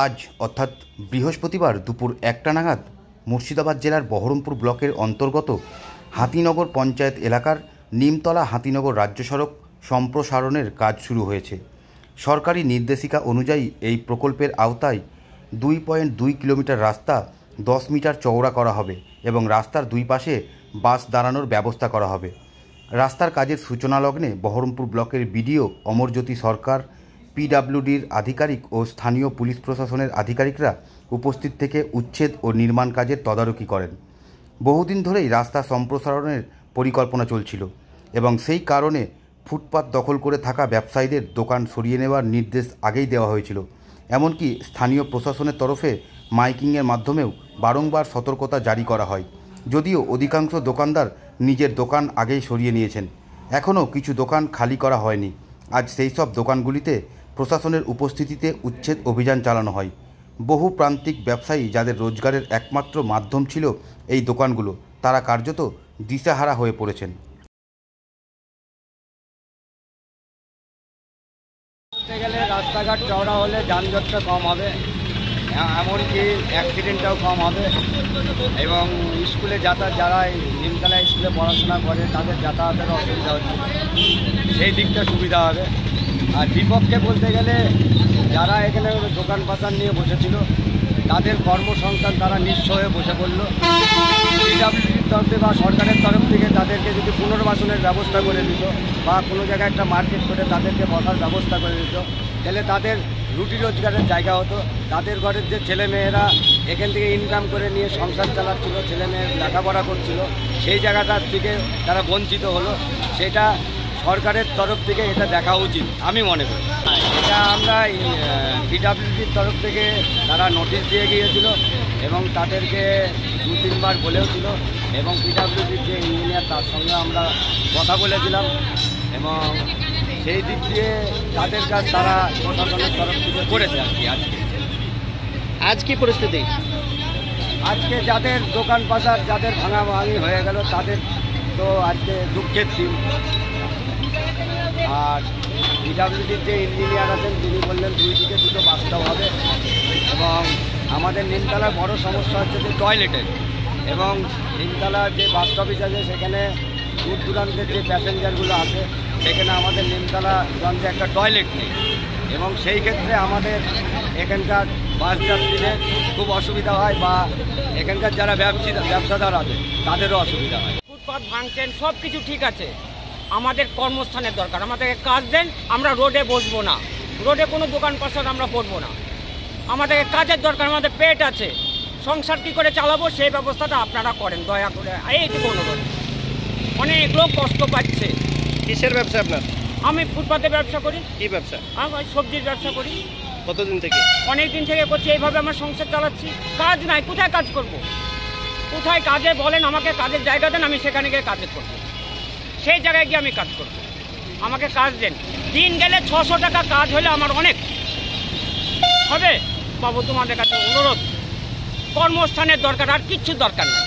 আজ অর্থাৎ বৃহস্পতিবার দুপুর ১টা নাগাদ মুর্শিদাবাদ জেলার বহরমপুর ব্লকের অন্তর্গত হাতিনগর পঞ্চায়েত এলাকার নিমতলা হাতিনগর রাজ্য সড়ক সম্প্রসারণের কাজ শুরু হয়েছে। সরকারি নির্দেশিকা অনুযায়ী এই প্রকল্পের আওতায় 2.2 কিলোমিটার রাস্তা 10 মিটার চওড়া করা হবে এবং রাস্তার দুই পাশে বাস দাঁড়ানোর ব্যবস্থা করা হবে। রাস্তার কাজের সূচনা লগ্নে বহরমপুর ব্লকের বিডিও অমরজ্যোতি সরকার, পিডব্লিউডির আধিকারিক ও স্থানীয় পুলিশ প্রশাসনের আধিকারিকরা উপস্থিত থেকে উচ্ছেদ ও নির্মাণ কাজের তদারকি করেন। বহুদিন ধরেই রাস্তা সম্প্রসারণের পরিকল্পনা চলছিল এবং সেই কারণে ফুটপাত দখল করে থাকা ব্যবসায়ীদের দোকান সরিয়ে নেওয়ার নির্দেশ আগেই দেওয়া হয়েছিল। এমনকি স্থানীয় প্রশাসনের তরফে মাইকিংয়ের মাধ্যমেও বারংবার সতর্কতা জারি করা হয়। যদিও অধিকাংশ দোকানদার নিজের দোকান আগেই সরিয়ে নিয়েছেন, এখনও কিছু দোকান খালি করা হয়নি। আজ সেই সব দোকানগুলিতে প্রশাসনের উপস্থিতিতে উচ্ছেদ অভিযান চালানো হয়। বহু প্রান্তিক ব্যবসায়ী যাদের রোজগারের একমাত্র মাধ্যম ছিল এই দোকানগুলো, তারা কার্যত দিশেহারা হয়ে পড়েছেন। রাস্তাঘাট চওড়া হলে যানজটটা কম হবে, এমনকি অ্যাক্সিডেন্টটাও কম হবে এবং স্কুলে যাতায়াত, যারা নিমতলা স্কুলে পড়াশোনা করে তাদের যাতায়াতের অসুবিধা হচ্ছে, সেই দিকটা সুবিধা হবে। আর বিপক্ষে বলতে গেলে যারা এখানে দোকান পাচার নিয়ে বসেছিল তাদের কর্মসংস্থান তারা নিঃস্ব হয়ে বসে পড়ল। পিডব্লিউডির তরফে বা সরকারের তরফ থেকে তাদেরকে যদি পুনর্বাসনের ব্যবস্থা করে দিত বা কোনো জায়গায় একটা মার্কেট করে তাদেরকে বসার ব্যবস্থা করে দিত, তাহলে তাদের রুটি রোজগারের জায়গা হতো। তাদের ঘরের যে ছেলেমেয়েরা এখান থেকে ইনকাম করে নিয়ে সংসার চালাচ্ছিল, ছেলেমেয়ের লেখাপড়া করছিল, সেই জায়গাটার থেকে তারা বঞ্চিত হলো। সেটা সরকারের তরফ থেকে এটা দেখা উচিত আমি মনে করি। এটা আমরা পিডব্লিউডির তরফ থেকে তারা নোটিশ দিয়ে গিয়েছিল এবং তাদেরকে 2-3 বার বলেওছিল এবং পিডব্লিউডির যে ইঞ্জিনিয়ার তার সঙ্গে আমরা কথা বলেছিলাম এবং সেই দিক দিয়ে তাদের কাজ তারা প্রশাসনের তরফ থেকে করেছে। আর কি আজ কি পরিস্থিতি, আজকে যাদের দোকান পাচার যাদের ভাঙাভাঙি হয়ে গেল তাদের তো আজকে দুঃখের দিন। আর পিডব্লিউডির যে ইঞ্জিনিয়ার আছেন তিনি বললেন 2 দিকে 2টো বাসটাও হবে এবং আমাদের নিমতলার বড় সমস্যা হচ্ছে যে টয়লেটের, এবং নিমতলার যে বাস স্টপেজ আছে সেখানে দূর দূরান্তের যে প্যাসেঞ্জারগুলো আছে সেখানে আমাদের নিমতলাগঞ্জে একটা টয়লেট নেই এবং সেই ক্ষেত্রে আমাদের এখানকার বাস যাত্রীদের খুব অসুবিধা হয় বা এখানকার যারা ব্যবসাদার আছে তাদেরও অসুবিধা হয়। ফুটপাত ভাঙছেন, সব কিছু ঠিক আছে, আমাদের কর্মস্থানের দরকার, আমাদেরকে কাজ দেন, আমরা রোডে বসবো না, রোডে কোনো দোকান পাশার আমরা করবো না, আমাদেরকে কাজের দরকার, আমাদের পেট আছে, সংসার কী করে চালাবো সেই ব্যবস্থাটা আপনারা করেন দয়া করে, এইটুকু অনুরোধ। অনেক লোক কষ্ট পাচ্ছে। কিসের ব্যবসা আপনার? আমি ফুটপাতে ব্যবসা করি। কি ব্যবসা? আমি সবজির ব্যবসা করি। কতদিন থেকে? অনেক দিন থেকে করছি, এইভাবে আমার সংসার চালাচ্ছি। কাজ নাই, কোথায় কাজ করব? কোথায় কাজে বলেন, আমাকে কাজের জায়গা দেন, আমি সেখানে গিয়ে কাজ করব, সেই জায়গায় গিয়ে আমি কাজ করব, আমাকে কাজ দেন। দিন গেলে 600 টাকা কাজ হলে আমার অনেক হবে। বাবু তোমাদের কাছে অনুরোধ, কর্মস্থানের দরকার, আর কিচ্ছু দরকার নেই।